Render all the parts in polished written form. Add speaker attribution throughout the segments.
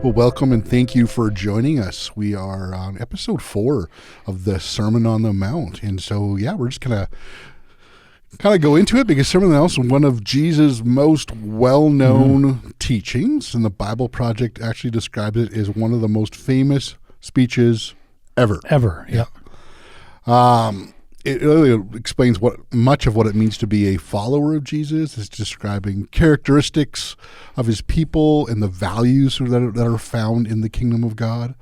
Speaker 1: Well, welcome and thank you for joining us. We are on episode 4 of the Sermon on the Mount. And so, we're just going to kind of go into it because Sermon on the Mount is one of Jesus' most well-known teachings. And the Bible Project actually describes it as one of the most famous speeches ever.
Speaker 2: Yeah.
Speaker 1: It really explains much of what it means to be a follower of Jesus. It's describing characteristics of his people and the values that are found in the kingdom of God.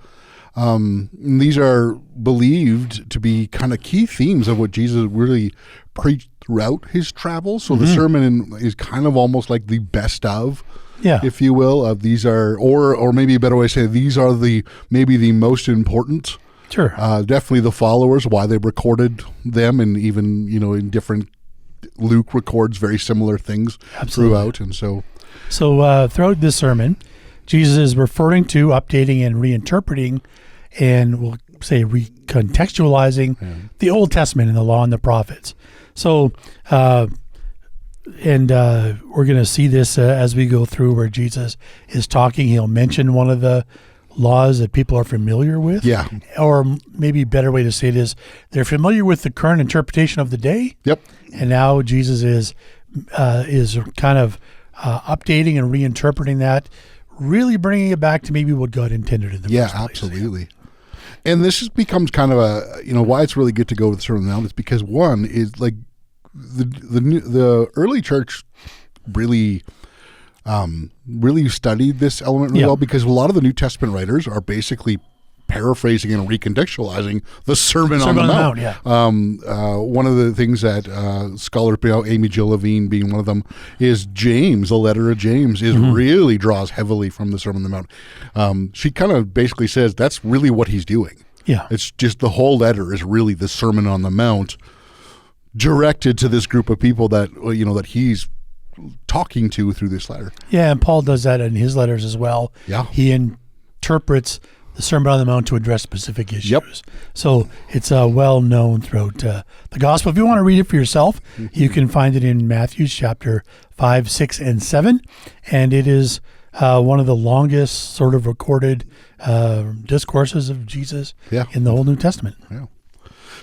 Speaker 1: These are believed to be kind of key themes of what Jesus really preached throughout his travels. So the sermon is kind of almost like the best of, if you will. These are, or maybe a better way to say, these are maybe the most important.
Speaker 2: Sure.
Speaker 1: Definitely the followers, why they recorded them, and even, in different, Luke records very similar things throughout. And so throughout this sermon, Jesus is referring to, updating, and reinterpreting, and we'll say recontextualizing the Old Testament and the law and the prophets. So, we're going to see this as we go through where Jesus is talking. He'll mention one of the laws that people are familiar with. Yeah.
Speaker 2: Or maybe a better way to say it is they're familiar with the current interpretation of the day.
Speaker 1: Yep.
Speaker 2: And now Jesus is kind of updating and reinterpreting that, really bringing it back to maybe what God intended in the first place.
Speaker 1: Yeah, absolutely. And this just becomes kind of why it's really good to go with the Sermon on the Mount is because one is like the early church really studied this element really well, because a lot of the New Testament writers are basically paraphrasing and recontextualizing the Sermon on the Mount. One of the things that scholar Amy Jill Levine being one of them is James, the letter of James, really draws heavily from the Sermon on the Mount. She kind of basically says that's really what he's doing.
Speaker 2: Yeah.
Speaker 1: It's just the whole letter is really the Sermon on the Mount directed to this group of people that, that he's talking to through this letter.
Speaker 2: Yeah, and Paul does that in his letters as well.
Speaker 1: Yeah.
Speaker 2: He interprets the Sermon on the Mount to address specific issues.
Speaker 1: Yep.
Speaker 2: So it's well known throughout the gospel. If you want to read it for yourself, you can find it in Matthew chapter 5, 6, and 7. And it is one of the longest sort of recorded discourses of Jesus in the whole New Testament.
Speaker 1: Yeah.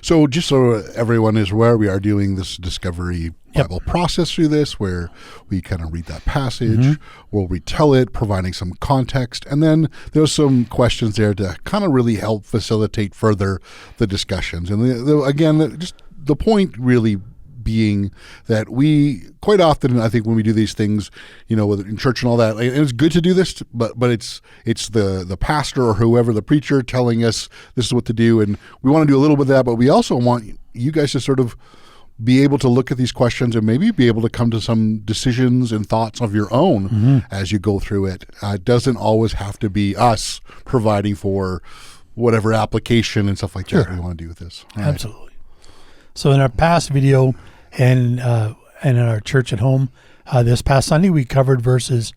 Speaker 1: So just so everyone is aware, we are doing this discovery Bible process through this, where we kind of read that passage, we'll retell it, providing some context, and then there's some questions there to kind of really help facilitate further the discussions. And again, just the point really being that we quite often, I think, when we do these things, whether in church and all that, and it's good to do this, but it's the pastor or whoever, the preacher, telling us this is what to do, and we want to do a little bit of that, but we also want you guys to sort of be able to look at these questions and maybe be able to come to some decisions and thoughts of your own as you go through it. It doesn't always have to be us providing for whatever application and stuff like that we want to do with this. All
Speaker 2: Absolutely. Right. So in our past video and in our church at home, this past Sunday, we covered verses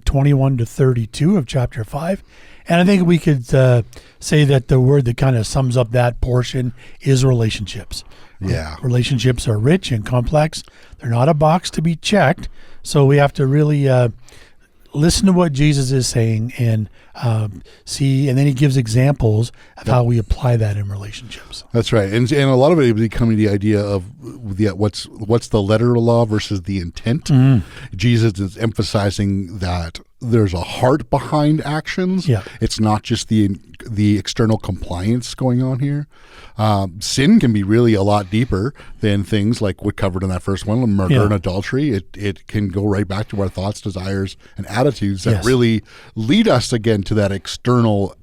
Speaker 2: 21 to 32 of chapter 5. And I think we could say that the word that kind of sums up that portion is relationships.
Speaker 1: Yeah.
Speaker 2: Relationships are rich and complex. They're not a box to be checked. So we have to really listen to what Jesus is saying and see, and then he gives examples of how we apply that in relationships.
Speaker 1: That's right. And a lot of it is becoming the idea of what's the letter of the law versus the intent. Jesus is emphasizing that there's a heart behind actions.
Speaker 2: Yeah.
Speaker 1: It's not just the external compliance going on here. Sin can be really a lot deeper than things like what covered in that first one, murder and adultery. It can go right back to our thoughts, desires, and attitudes that really lead us again to that external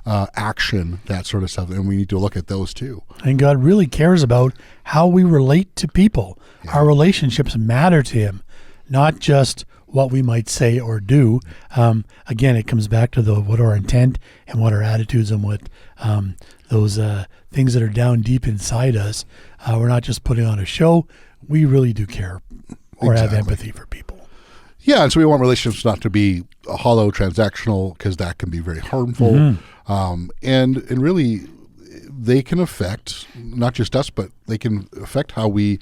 Speaker 1: action, that sort of stuff. And we need to look at those too. And
Speaker 2: God really cares about how we relate to people. Yeah. Our relationships matter to him, not just what we might say or do. Again, it comes back to what our intent and what our attitudes and what those things that are down deep inside us. We're not just putting on a show. We really do care or have empathy for people.
Speaker 1: Yeah, and so we want relationships not to be hollow, transactional, because that can be very harmful. And really, they can affect not just us, but they can affect how we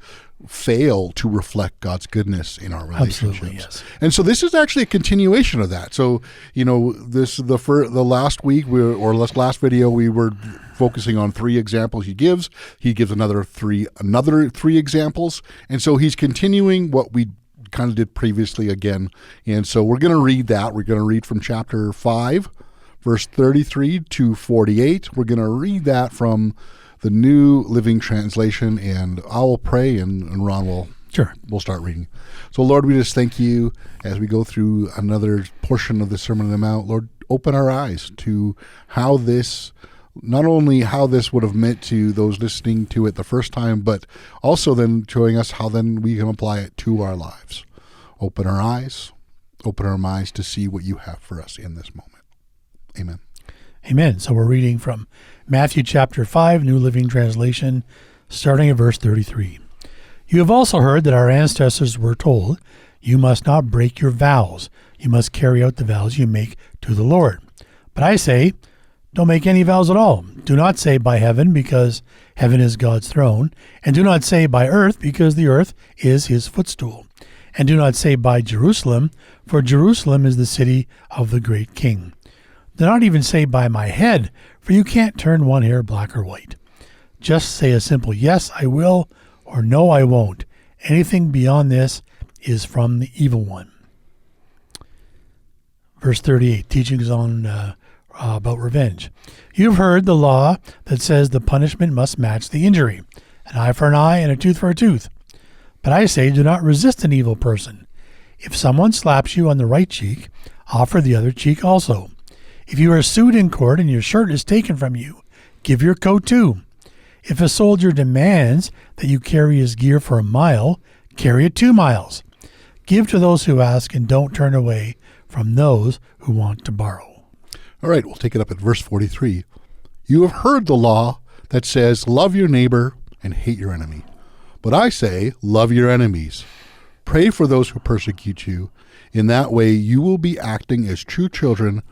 Speaker 1: fail to reflect God's goodness in our relationships.
Speaker 2: Absolutely, yes.
Speaker 1: And so this is actually a continuation of that. So, this the last week last video we were focusing on 3 examples he gives. He gives another three examples. And so he's continuing what we kind of did previously again. And so we're going to read that. We're going to read from chapter 5, verse 33 to 48. We're going to read that from the New Living Translation, and I will pray, and Ron will we'll start reading. So, Lord, we just thank you as we go through another portion of the Sermon on the Mount. Lord, open our eyes to how this, not only how this would have meant to those listening to it the first time, but also then showing us how then we can apply it to our lives. Open our eyes, open our minds to see what you have for us in this moment. Amen.
Speaker 2: Amen. So we're reading from Matthew chapter 5, New Living Translation, starting at verse 33. You have also heard that our ancestors were told, you must not break your vows. You must carry out the vows you make to the Lord. But I say, don't make any vows at all. Do not say by heaven, because heaven is God's throne. And do not say by earth, because the earth is his footstool. And do not say by Jerusalem, for Jerusalem is the city of the great king. Do not even say by my head, for you can't turn one hair black or white. Just say a simple yes, I will, or no, I won't. Anything beyond this is from the evil one. Verse 38, teachings on about revenge. You've heard the law that says the punishment must match the injury, an eye for an eye and a tooth for a tooth. But I say, do not resist an evil person. If someone slaps you on the right cheek, offer the other cheek also. If you are sued in court and your shirt is taken from you, give your coat too. If a soldier demands that you carry his gear for a mile, carry it 2 miles. Give to those who ask, and don't turn away from those who want to borrow.
Speaker 1: All right, we'll take it up at verse 43. You have heard the law that says, love your neighbor and hate your enemy. But I say, love your enemies. Pray for those who persecute you. In that way, you will be acting as true children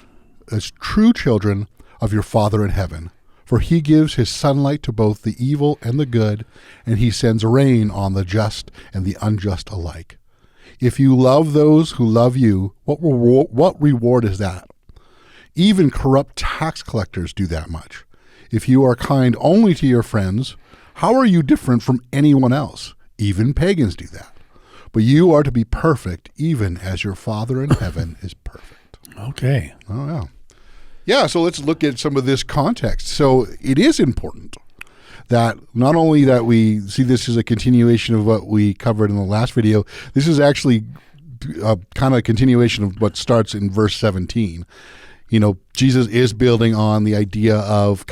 Speaker 1: of your Father in heaven. For he gives his sunlight to both the evil and the good, and he sends rain on the just and the unjust alike. If you love those who love you, what reward is that? Even corrupt tax collectors do that much. If you are kind only to your friends, how are you different from anyone else? Even pagans do that. But you are to be perfect, even as your Father in heaven is perfect.
Speaker 2: Okay.
Speaker 1: Oh, yeah. Yeah, so let's look at some of this context. So it is important that not only that we see this as a continuation of what we covered in the last video, this is actually a kind of a continuation of what starts in verse 17. Jesus is building on the idea of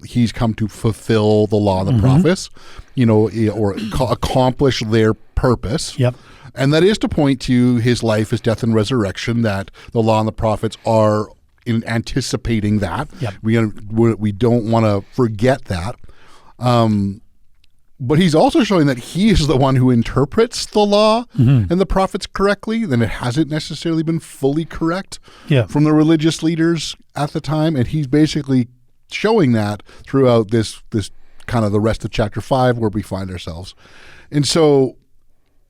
Speaker 1: he's come to fulfill the law and the prophets, or accomplish their purpose.
Speaker 2: Yep.
Speaker 1: And that is to point to his life, his death and resurrection, that the law and the prophets are in anticipating that.
Speaker 2: Yep.
Speaker 1: We don't want to forget that. But he's also showing that he is the one who interprets the law and the prophets correctly, then it hasn't necessarily been fully correct from the religious leaders at the time. And he's basically showing that throughout this kind of the rest of chapter 5 where we find ourselves. And so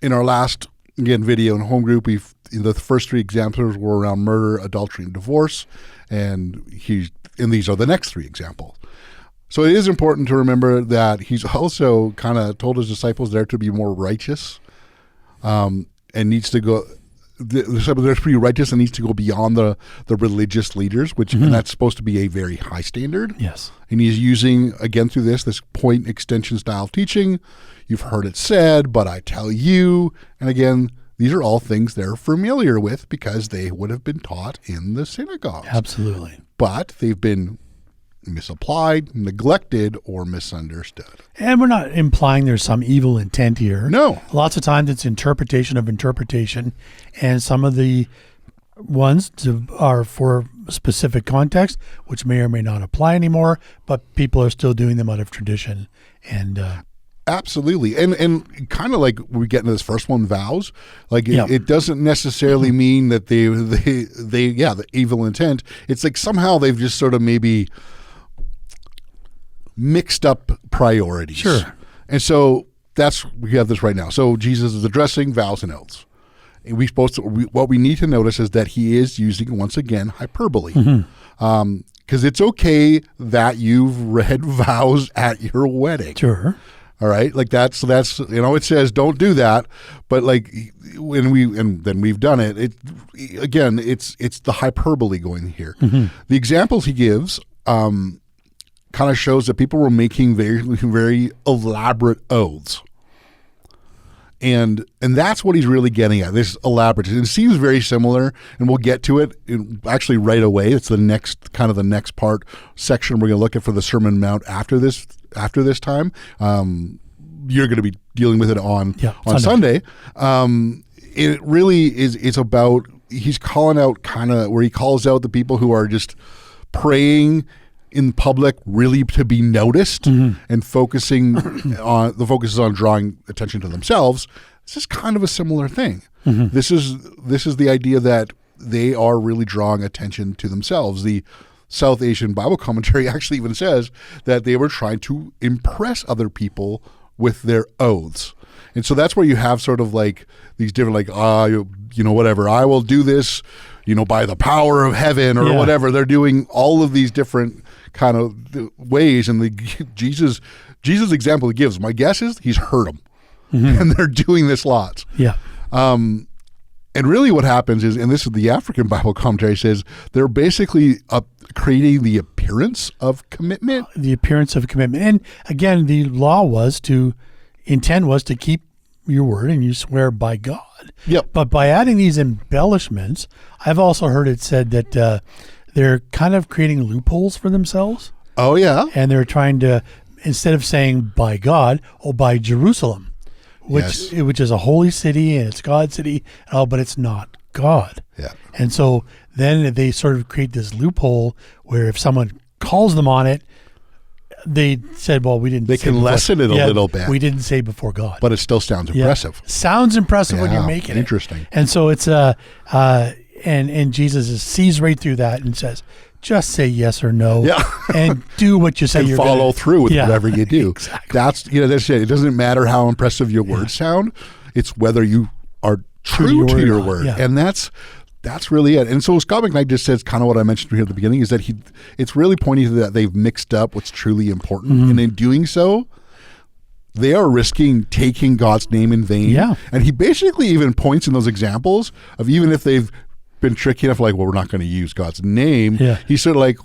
Speaker 1: in our last, again, video and home group, the first 3 examples were around murder, adultery, and divorce. And these are the next 3 examples. So it is important to remember that he's also kind of told his disciples there to be more righteous, and needs to go. They're pretty righteous and needs to go beyond the religious leaders, and that's supposed to be a very high standard.
Speaker 2: Yes.
Speaker 1: And he's using, again, through this point extension style teaching. You've heard it said, but I tell you. And again, these are all things they're familiar with because they would have been taught in the synagogues.
Speaker 2: Absolutely.
Speaker 1: But they've been misapplied, neglected, or misunderstood. And
Speaker 2: we're not implying there's some evil intent here.
Speaker 1: No.
Speaker 2: Lots of times it's interpretation of interpretation, and some of the ones are for specific context, which may or may not apply anymore, but people are still doing them out of tradition. And
Speaker 1: absolutely. And kind of like we get into this first one, vows, like it doesn't necessarily mean that they the evil intent. It's like somehow they've just sort of maybe mixed up priorities.
Speaker 2: Sure.
Speaker 1: And so we have this right now. So Jesus is addressing vows and oaths. And what we need to notice is that he is using, once again, hyperbole. Because it's okay that you've read vows at your wedding.
Speaker 2: Sure.
Speaker 1: All right, like that's it says don't do that, but like then we've done it. It's the hyperbole going here. The examples he gives kind of shows that people were making very very elaborate oaths, and that's what he's really getting at. This elaborate. It seems very similar, and we'll get to it actually right away. It's the next part section we're going to look at for the Sermon on the Mount after this time. You're going to be dealing with it on Sunday. It really is. It's about, he's calling out where he calls out the people who are just praying in public really to be noticed and focusing on the focus is on drawing attention to themselves. This is kind of a similar thing. This is the idea that they are really drawing attention to themselves. The South Asian Bible commentary actually even says that they were trying to impress other people with their oaths. And so that's where you have sort of like these different whatever, I will do this, by the power of heaven or whatever. They're doing all of these different kind of ways. And the Jesus example he gives, my guess is he's heard them. And they're doing this lots.
Speaker 2: Yeah.
Speaker 1: And really what happens is, and this is the African Bible commentary says, they're basically creating the appearance of commitment.
Speaker 2: The appearance of commitment. And again, the intent was to keep your word and you swear by God.
Speaker 1: Yep.
Speaker 2: But by adding these embellishments, I've also heard it said that they're kind of creating loopholes for themselves.
Speaker 1: Oh, yeah.
Speaker 2: And they're trying to, instead of saying by God, by Jerusalem. Which is a holy city and it's God's city, but it's not God.
Speaker 1: Yeah.
Speaker 2: And so then they sort of create this loophole where if someone calls them on it, they said, well, we didn't
Speaker 1: They can lessen it a little bit.
Speaker 2: We didn't say before God.
Speaker 1: But it still sounds impressive.
Speaker 2: Sounds impressive when you're making
Speaker 1: interesting.
Speaker 2: it. And so it's and Jesus sees right through that and says, just say yes or no and do what you say
Speaker 1: and
Speaker 2: you're
Speaker 1: follow through with whatever you do.
Speaker 2: Exactly.
Speaker 1: That's it. It doesn't matter how impressive your words sound. It's whether you are true to your word.
Speaker 2: Yeah.
Speaker 1: And that's really it. And so Scott McKnight just says kind of what I mentioned here at the beginning is that it's really pointing to that they've mixed up what's truly important. And in doing so, they are risking taking God's name in vain.
Speaker 2: Yeah.
Speaker 1: And he basically even points in those examples of even if they've been tricky enough, like, well, we're not going to use God's name. Yeah. He's sort of like,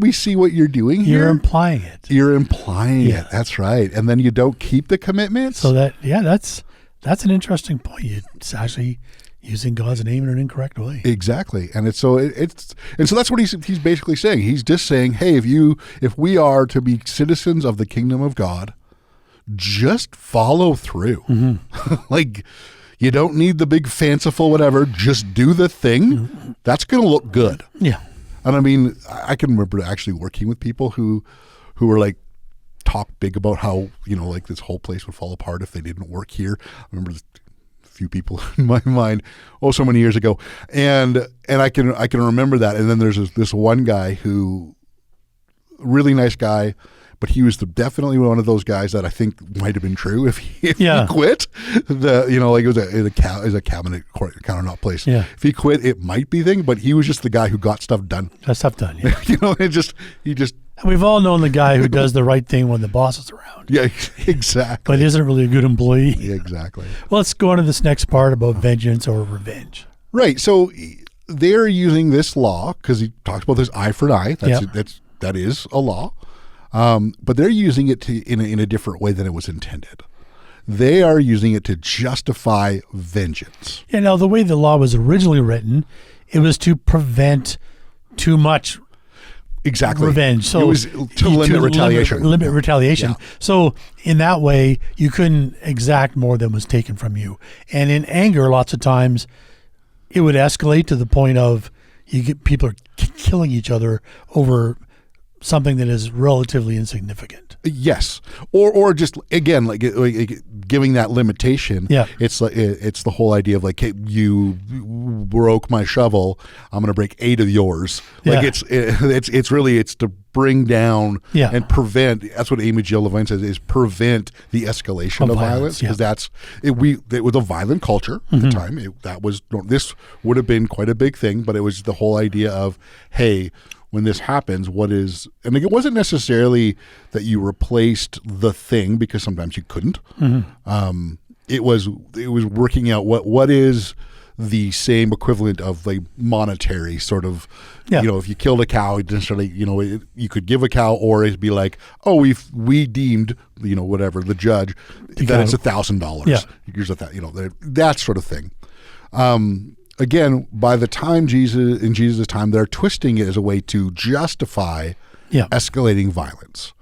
Speaker 1: we see what you're doing here.
Speaker 2: You're implying it.
Speaker 1: You're implying it. That's right. And then you don't keep the commitments.
Speaker 2: So that's an interesting point. It's actually using God's name in an incorrect way.
Speaker 1: Exactly. And so that's what he's basically saying. He's just saying, hey, if we are to be citizens of the kingdom of God, just follow through. Like, you don't need the big fanciful whatever. Just do the thing. That's going to look good.
Speaker 2: Yeah.
Speaker 1: And I mean, I can remember actually working with people who were like, talk big about how, like this whole place would fall apart if they didn't work here. I remember a few people in my mind, so many years ago. And I can remember that. And then there's this one guy who, really nice guy, but he was definitely one of those guys that I think might have been true if he quit. It was a cabinet countertop place. Yeah. If he quit, it might be thing, but he was just the guy who got stuff done.
Speaker 2: Got stuff done, yeah.
Speaker 1: He just.
Speaker 2: We've all known the guy who does the right thing when the boss is around.
Speaker 1: Yeah, exactly.
Speaker 2: But isn't really a good employee.
Speaker 1: Yeah, exactly.
Speaker 2: Well, let's go on to this next part about vengeance or revenge.
Speaker 1: Right. So they're using this law because he talks about this eye for an eye. That is a law. But they're using it in a different way than it was intended. They are using it to justify vengeance.
Speaker 2: Yeah, now the way the law was originally written, it was to prevent too much revenge. So
Speaker 1: it was to limit retaliation.
Speaker 2: Limit retaliation. Yeah. So in that way, you couldn't exact more than was taken from you. And in anger, lots of times, it would escalate to the point of people are killing each other over something that is relatively insignificant.
Speaker 1: Yes, or just again like giving that limitation.
Speaker 2: Yeah.
Speaker 1: It's like it's the whole idea of like, hey, you broke my shovel, I'm going to break 8 of yours. Like
Speaker 2: Yeah.
Speaker 1: it's really to bring down
Speaker 2: Yeah.
Speaker 1: and prevent. That's what Amy Jill Levine says, is prevent the escalation of violence, because it was a violent culture at the time. This would have been quite a big thing, but it was the whole idea of, hey, when this happens, and it wasn't necessarily that you replaced the thing, because sometimes you couldn't. It was working out what is the same equivalent of like monetary sort of, if you killed a cow, it necessarily, you could give a cow, or it'd be like, oh, we deemed, whatever, the judge, that it's $1,000.
Speaker 2: Yeah.
Speaker 1: Here's that sort of thing. Again, by the time in Jesus' time, they're twisting it as a way to justify escalating violence.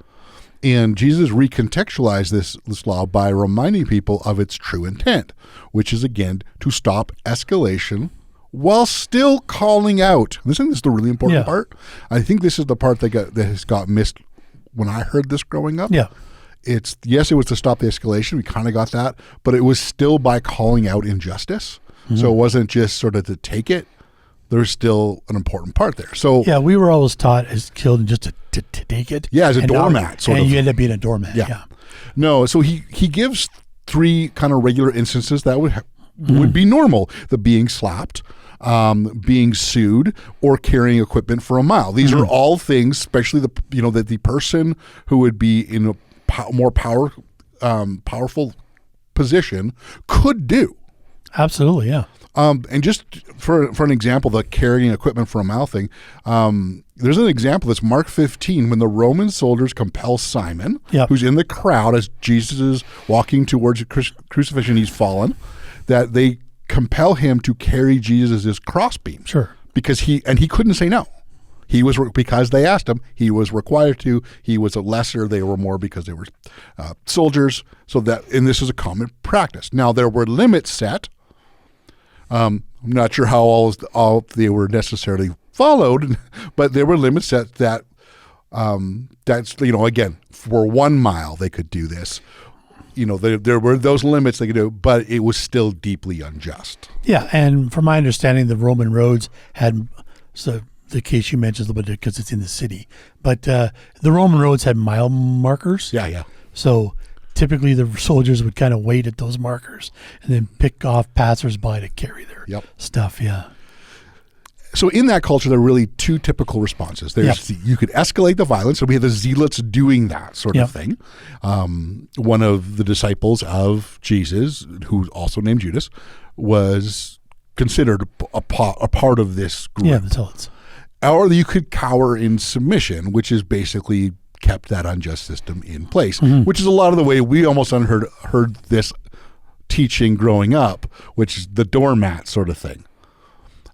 Speaker 1: And Jesus recontextualized this law by reminding people of its true intent, which is, again, to stop escalation while still calling out. I think this is the really important part. I think this is the part that has got missed when I heard this growing up.
Speaker 2: Yeah.
Speaker 1: It was to stop the escalation. We kind of got that, but it was still by calling out injustice. So it wasn't just sort of to take it. There's still an important part there. So
Speaker 2: we were always taught as children just to take it.
Speaker 1: Yeah, as a doormat.
Speaker 2: And you end up being a doormat. Yeah.
Speaker 1: No, so he gives 3 kind of regular instances that would be normal: the being slapped, being sued, or carrying equipment for a mile. These are all things, especially that the person who would be in a more powerful position could do.
Speaker 2: Absolutely, yeah.
Speaker 1: And just for an example, the carrying equipment for a mile thing, there's an example that's Mark 15, when the Roman soldiers compel Simon, who's in the crowd as Jesus is walking towards crucifixion, he's fallen, that they compel him to carry Jesus' crossbeam.
Speaker 2: Sure.
Speaker 1: Because he couldn't say no. Because they asked him, he was required to. He was a lesser, they were more because they were soldiers. And this is a common practice. Now, there were limits set. I'm not sure how all they were necessarily followed, but there were limits set that again, for 1 mile they could do this. There were those limits they could do, but it was still deeply unjust. Yeah,
Speaker 2: and from my understanding, the Roman roads had, so the case you mentioned a little bit because it's in the city, but the Roman roads had mile markers.
Speaker 1: Yeah.
Speaker 2: So typically the soldiers would kind of wait at those markers and then pick off passersby to carry their stuff. Yeah.
Speaker 1: So in that culture, there are really 2 typical responses. There's you could escalate the violence, so we have the zealots doing that sort of thing. One of the disciples of Jesus, who's also named Judas, was considered a part of this group.
Speaker 2: Yeah, the zealots.
Speaker 1: Or you could cower in submission, which is basically kept that unjust system in place, which is a lot of the way we almost heard this teaching growing up, which is the doormat sort of thing.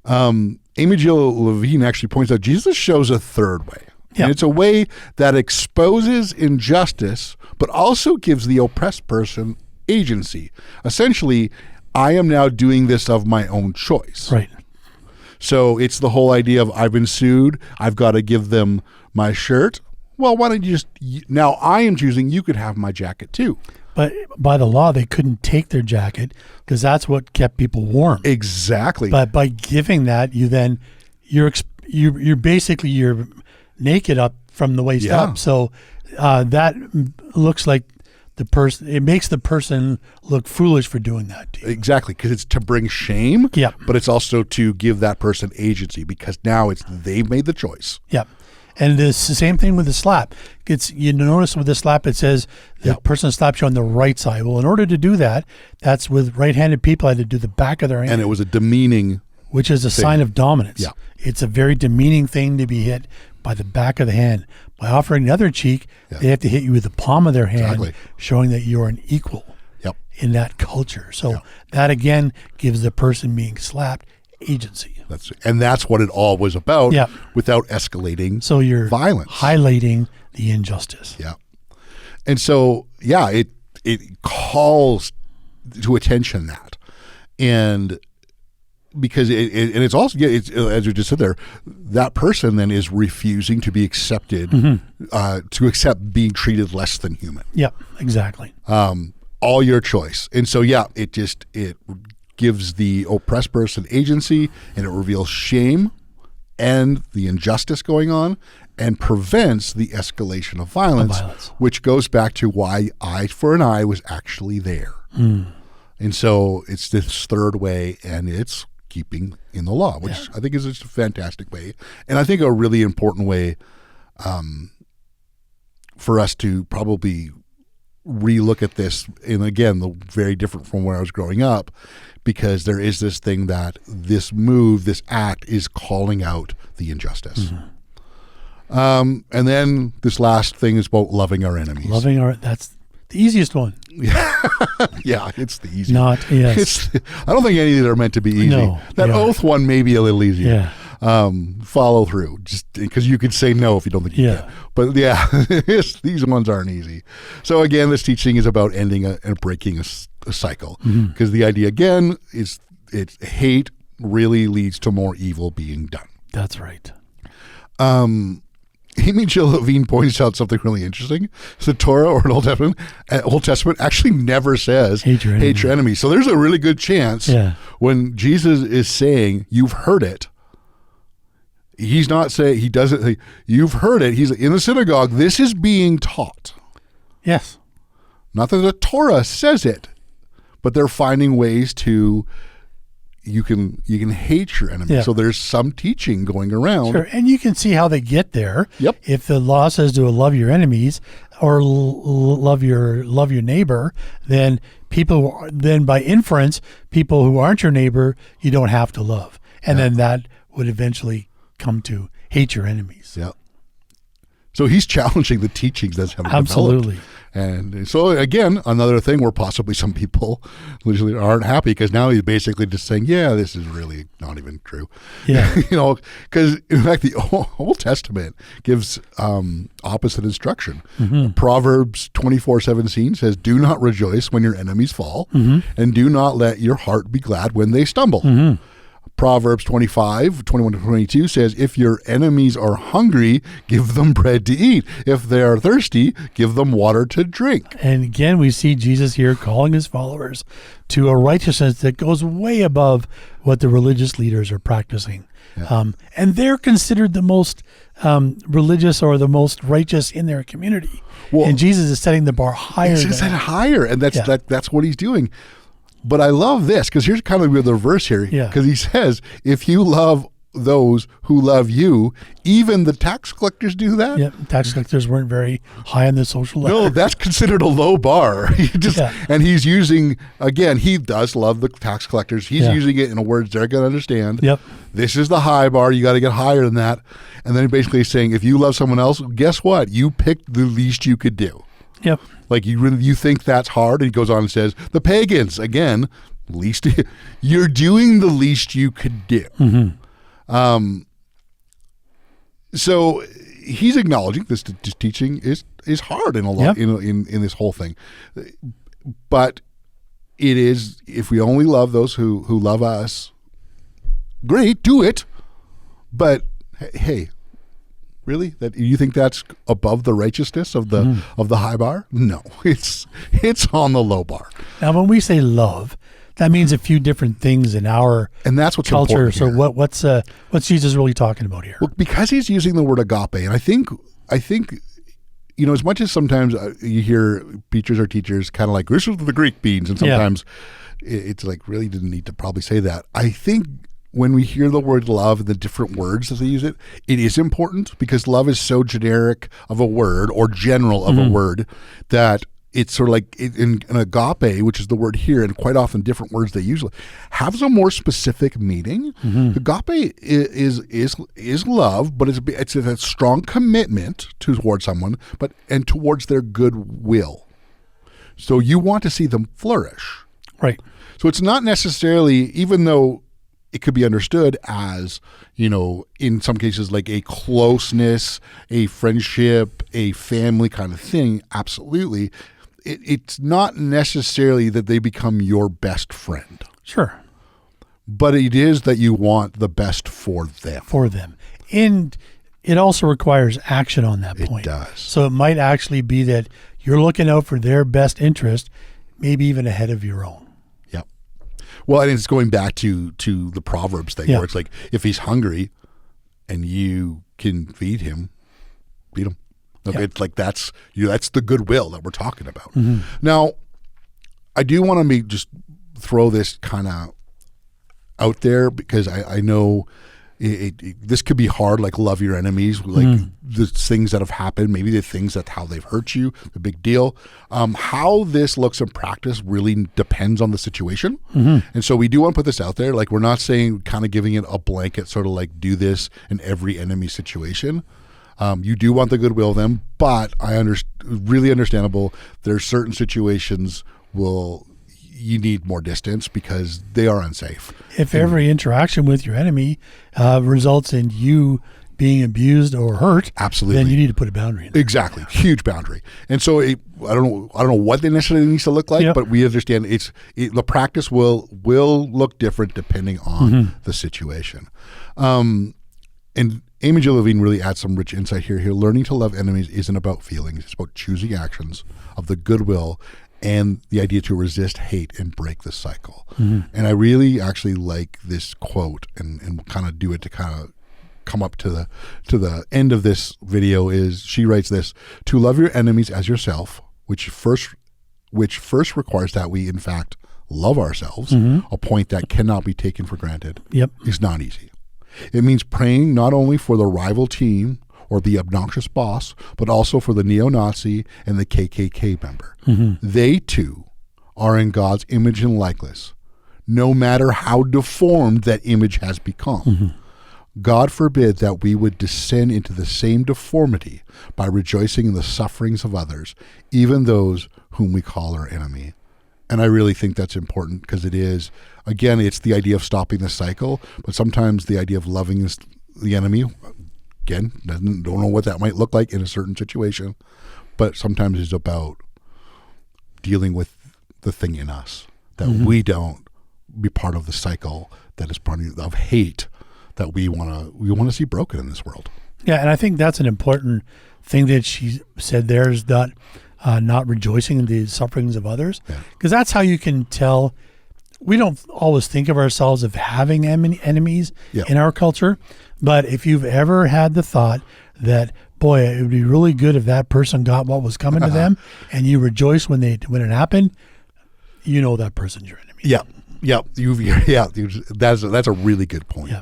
Speaker 1: Amy Jill Levine actually points out Jesus shows a third way. Yeah. And it's a way that exposes injustice, but also gives the oppressed person agency. Essentially, I am now doing this of my own choice.
Speaker 2: Right.
Speaker 1: So it's the whole idea of, I've been sued, I've got to give them my shirt. Well, why don't you now I am choosing, you could have my jacket too.
Speaker 2: But by the law, they couldn't take their jacket because that's what kept people warm.
Speaker 1: Exactly.
Speaker 2: But by giving that, you're basically you're naked up from the waist up. So that looks like it makes the person look foolish for doing that to you.
Speaker 1: Exactly, because it's to bring shame.
Speaker 2: Yeah.
Speaker 1: But it's also to give that person agency, because now they've made the choice.
Speaker 2: Yeah. And it's the same thing with the slap. You notice with the slap, it says the person slaps you on the right side. Well, in order to do that, that's with right-handed people, had to do the back of their hand.
Speaker 1: And it was a demeaning,
Speaker 2: which is a sign of dominance.
Speaker 1: Yeah.
Speaker 2: It's a very demeaning thing to be hit by the back of the hand. By offering the other cheek, they have to hit you with the palm of their hand, showing that you're an equal in that culture. So that, again, gives the person being slapped agency.
Speaker 1: That's what it all was about, without escalating
Speaker 2: so you're
Speaker 1: violence.
Speaker 2: Highlighting the injustice.
Speaker 1: Yeah. And so, it calls to attention that. And because and it's also, it's, as you just said there, that person then is refusing to be accepted, to accept being treated less than human.
Speaker 2: Yep, exactly.
Speaker 1: All your choice. And so, yeah, it gives the oppressed person agency, and it reveals shame and the injustice going on, and prevents the escalation of violence, which goes back to why eye for an eye was actually there. And so it's this third way, and it's keeping in the law, which I think is just a fantastic way. And I think a really important way for us to probably relook at this, and again, very different from where I was growing up, because there is this thing that this act is calling out the injustice. And then this last thing is about loving our enemies.
Speaker 2: That's the easiest one.
Speaker 1: Yeah, it's the easiest.
Speaker 2: Yes.
Speaker 1: I don't think any of these are meant to be easy.
Speaker 2: No,
Speaker 1: that oath one may be a little easier.
Speaker 2: Yeah.
Speaker 1: Follow through, just because you could say no if you don't think you can. But yeah, these ones aren't easy. So again, this teaching is about ending and breaking a cycle, because the idea again is hate really leads to more evil being done.
Speaker 2: That's right.
Speaker 1: Amy Jill Levine points out something really interesting. The Torah or Old Testament actually never says hate your enemy. So there's a really good chance when Jesus is saying you've heard it, he's not saying, he doesn't, you've heard it. He's in the synagogue. This is being taught.
Speaker 2: Yes.
Speaker 1: Not that the Torah says it, but they're finding ways to, you can hate your enemy. So there's some teaching going around.
Speaker 2: Sure. And you can see how they get there.
Speaker 1: Yep.
Speaker 2: If the law says to love your enemies or love your neighbor, then by inference, people who aren't your neighbor, you don't have to love. And then that would eventually come to hate your enemies.
Speaker 1: Yeah. So he's challenging the teachings that's having
Speaker 2: Absolutely.
Speaker 1: developed. And so again, another thing where possibly some people literally aren't happy, because now he's basically just saying, yeah, this is really not even true.
Speaker 2: Yeah.
Speaker 1: Because in fact, the Old Testament gives opposite instruction. Proverbs 24:17 says, do not rejoice when your enemies fall, and do not let your heart be glad when they stumble. Proverbs 25:21-22 says, if your enemies are hungry, give them bread to eat. If they are thirsty, give them water to drink.
Speaker 2: And again, we see Jesus here calling his followers to a righteousness that goes way above what the religious leaders are practicing. And they're considered the most religious or the most righteous in their community. And Jesus is setting the bar higher.
Speaker 1: He's set it higher, and that's what he's doing. But I love this, because here's kind of the verse here. Because he says, if you love those who love you, even the tax collectors do that.
Speaker 2: Yeah, tax collectors weren't very high on the social ladder.
Speaker 1: No, that's considered a low bar. And he's using, again, he does love the tax collectors. He's using it in words they're going to understand.
Speaker 2: Yep.
Speaker 1: This is the high bar. You got to get higher than that. And then basically saying, if you love someone else, guess what? You picked the least you could do.
Speaker 2: Yep.
Speaker 1: Like you think that's hard, and he goes on and says, the pagans, again, you're doing the least you could do. So he's acknowledging this teaching is hard in a lot in this whole thing, but it is, if we only love those who love us, great, do it. But hey, really? That you think that's above the righteousness of the high bar? No, it's on the low bar.
Speaker 2: Now, when we say love, that means a few different things in our
Speaker 1: and that's what's
Speaker 2: culture. So
Speaker 1: here.
Speaker 2: what's Jesus really talking about here?
Speaker 1: Well, because he's using the word agape, and I think as much as sometimes you hear preachers or teachers kind of like, this is the Greek means, and sometimes it's like, really didn't need to probably say that. I think when we hear the word love and the different words as they use it, it is important, because love is so generic of a word, or general of a word, that it's sort of like in agape, which is the word here, and quite often different words they use, has a more specific meaning. Agape is love, but it's a strong commitment towards someone, and towards their goodwill. So you want to see them flourish.
Speaker 2: Right.
Speaker 1: So it's not necessarily, even though it could be understood as, in some cases, like a closeness, a friendship, a family kind of thing. Absolutely. It's not necessarily that they become your best friend.
Speaker 2: Sure.
Speaker 1: but it is that you want the best for them.
Speaker 2: For them. And it also requires action on that point.
Speaker 1: It does.
Speaker 2: So it might actually be that you're looking out for their best interest, maybe even ahead of your own.
Speaker 1: Yep. Well, and it's going back to the Proverbs thing, where it's like, if he's hungry and you can feed him, feed him. It's like that's the goodwill that we're talking about.
Speaker 2: Mm-hmm.
Speaker 1: Now, I do want to just throw this kind of out there, because I know this could be hard, like love your enemies, like the things that have happened, maybe the things that how they've hurt you, the big deal. How this looks in practice really depends on the situation. And so we do want to put this out there. Like, we're not saying kind of giving it a blanket sort of like do this in every enemy situation. You do want the goodwill of them, but really understandable. There's certain situations you need more distance because they are unsafe.
Speaker 2: If every interaction with your enemy results in you being abused or hurt,
Speaker 1: absolutely,
Speaker 2: then you need to put a boundary in there.
Speaker 1: Exactly, huge boundary. And so I don't know what the necessarily needs to look like, but we understand the practice will look different depending on the situation. And Amy Jill Levine really adds some rich insight here. Learning to love enemies isn't about feelings. It's about choosing actions of the goodwill and the idea to resist hate and break the cycle. And I really actually like this quote, and we'll kind of do it to kind of come up to the end of this video. Is she writes this: to love your enemies as yourself, which first requires that we in fact love ourselves, a point that cannot be taken for granted, is not easy. It means praying not only for the rival team or the obnoxious boss, but also for the neo-Nazi and the KKK member. They too are in God's image and likeness, no matter how deformed that image has become. God forbid that we would descend into the same deformity by rejoicing in the sufferings of others, even those whom we call our enemy. And I really think that's important, because it is, again, it's the idea of stopping the cycle, but sometimes the idea of loving the enemy, again, don't know what that might look like in a certain situation, but sometimes it's about dealing with the thing in us, that we don't be part of the cycle that is part of hate that we want to see broken in this world.
Speaker 2: Yeah, and I think that's an important thing that she said there, is that not rejoicing in the sufferings of others, because that's how you can tell. We don't always think of ourselves as having enemies in our culture, but if you've ever had the thought that, boy, it would be really good if that person got what was coming to them, and you rejoice when it happened, you know that person's your enemy.
Speaker 1: That's a really good point.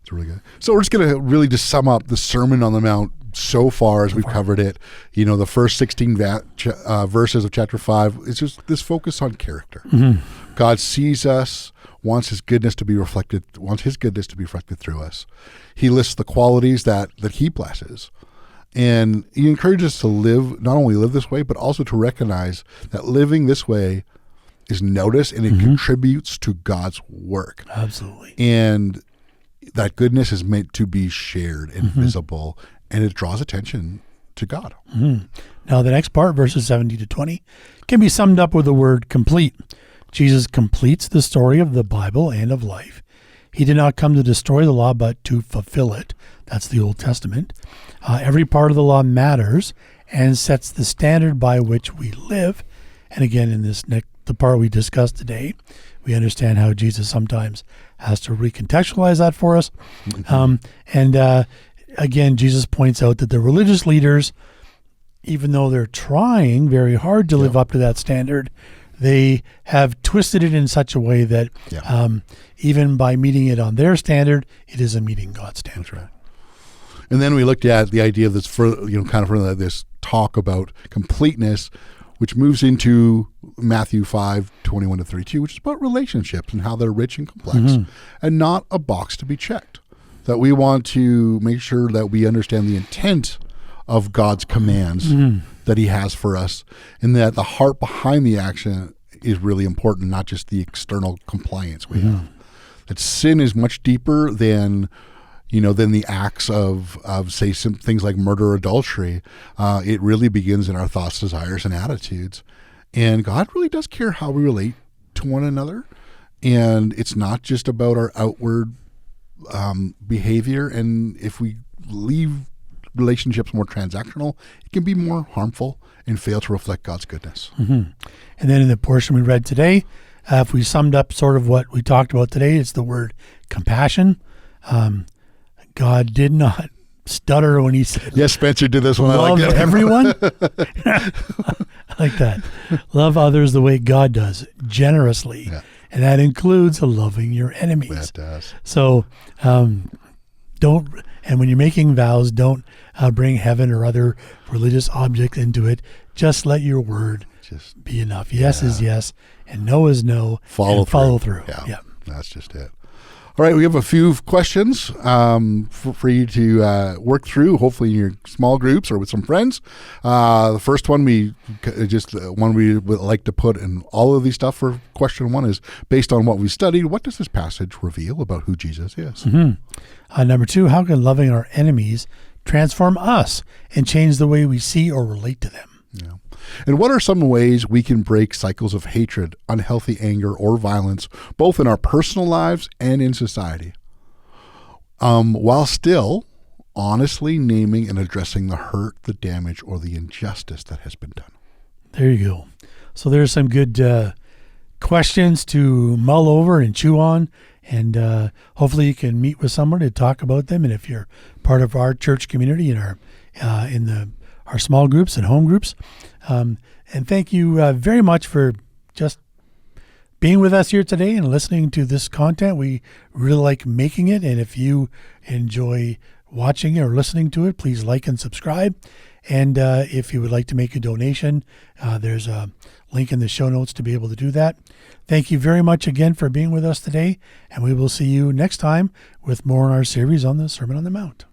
Speaker 1: It's really good. So we're just going to really just sum up the Sermon on the Mount so far as we've covered it. The first 16 verses of chapter 5, it's just this focus on character. God sees us, wants his goodness to be reflected through us. He lists the qualities that he blesses. And he encourages us to not only live this way, but also to recognize that living this way is noticed and it contributes to God's work.
Speaker 2: Absolutely.
Speaker 1: And that goodness is meant to be shared and visible, and it draws attention to God.
Speaker 2: Now, the next part, verses 17 to 20, can be summed up with the word complete. Jesus completes the story of the Bible and of life. He did not come to destroy the law, but to fulfill it. That's the Old Testament. Every part of the law matters and sets the standard by which we live. And again, in the part we discussed today, we understand how Jesus sometimes has to recontextualize that for us. Again, Jesus points out that the religious leaders, even though they're trying very hard to live up to that standard, they have twisted it in such a way that even by meeting it on their standard, it isn't meeting God's standard.
Speaker 1: That's right. And then we looked at the idea of this, this talk about completeness, which moves into Matthew 5:21 to 32, which is about relationships and how they're rich and complex, and not a box to be checked. That we want to make sure that we understand the intent of God's commands that he has for us, and that the heart behind the action is really important, not just the external compliance we have. That sin is much deeper than the acts of say some things like murder or adultery. It really begins in our thoughts, desires, and attitudes. And God really does care how we relate to one another. And it's not just about our outward behavior. And if we leave relationships more transactional, it can be more harmful and fail to reflect God's goodness.
Speaker 2: And then in the portion we read today, if we summed up sort of what we talked about today, it's the word compassion. God did not stutter when he said,
Speaker 1: Yes, Spencer did this one.
Speaker 2: love
Speaker 1: I like that.
Speaker 2: everyone. I like that. Love others the way God does, generously.
Speaker 1: Yeah.
Speaker 2: And that includes loving your enemies.
Speaker 1: That does.
Speaker 2: So don't, and when you're making vows, don't bring heaven or other religious objects into it. Just let your word
Speaker 1: Just
Speaker 2: be enough. Yes is yes, and no is no.
Speaker 1: follow
Speaker 2: and follow through.
Speaker 1: Yeah, that's just it. All right, we have a few questions for you to work through, hopefully in your small groups or with some friends. The first one we would like to put in all of these stuff for question one is, based on what we studied, what does this passage reveal about who Jesus is?
Speaker 2: Number two, how can loving our enemies transform us and change the way we see or relate to them?
Speaker 1: Yeah. And what are some ways we can break cycles of hatred, unhealthy anger, or violence, both in our personal lives and in society, while still honestly naming and addressing the hurt, the damage, or the injustice that has been done?
Speaker 2: There you go. So there's some good questions to mull over and chew on, and hopefully you can meet with someone to talk about them. And if you're part of our church community in our small groups and home groups. And thank you very much for just being with us here today and listening to this content. We really like making it. And if you enjoy watching or listening to it, please like and subscribe. And if you would like to make a donation, there's a link in the show notes to be able to do that. Thank you very much again for being with us today. And we will see you next time with more in our series on the Sermon on the Mount.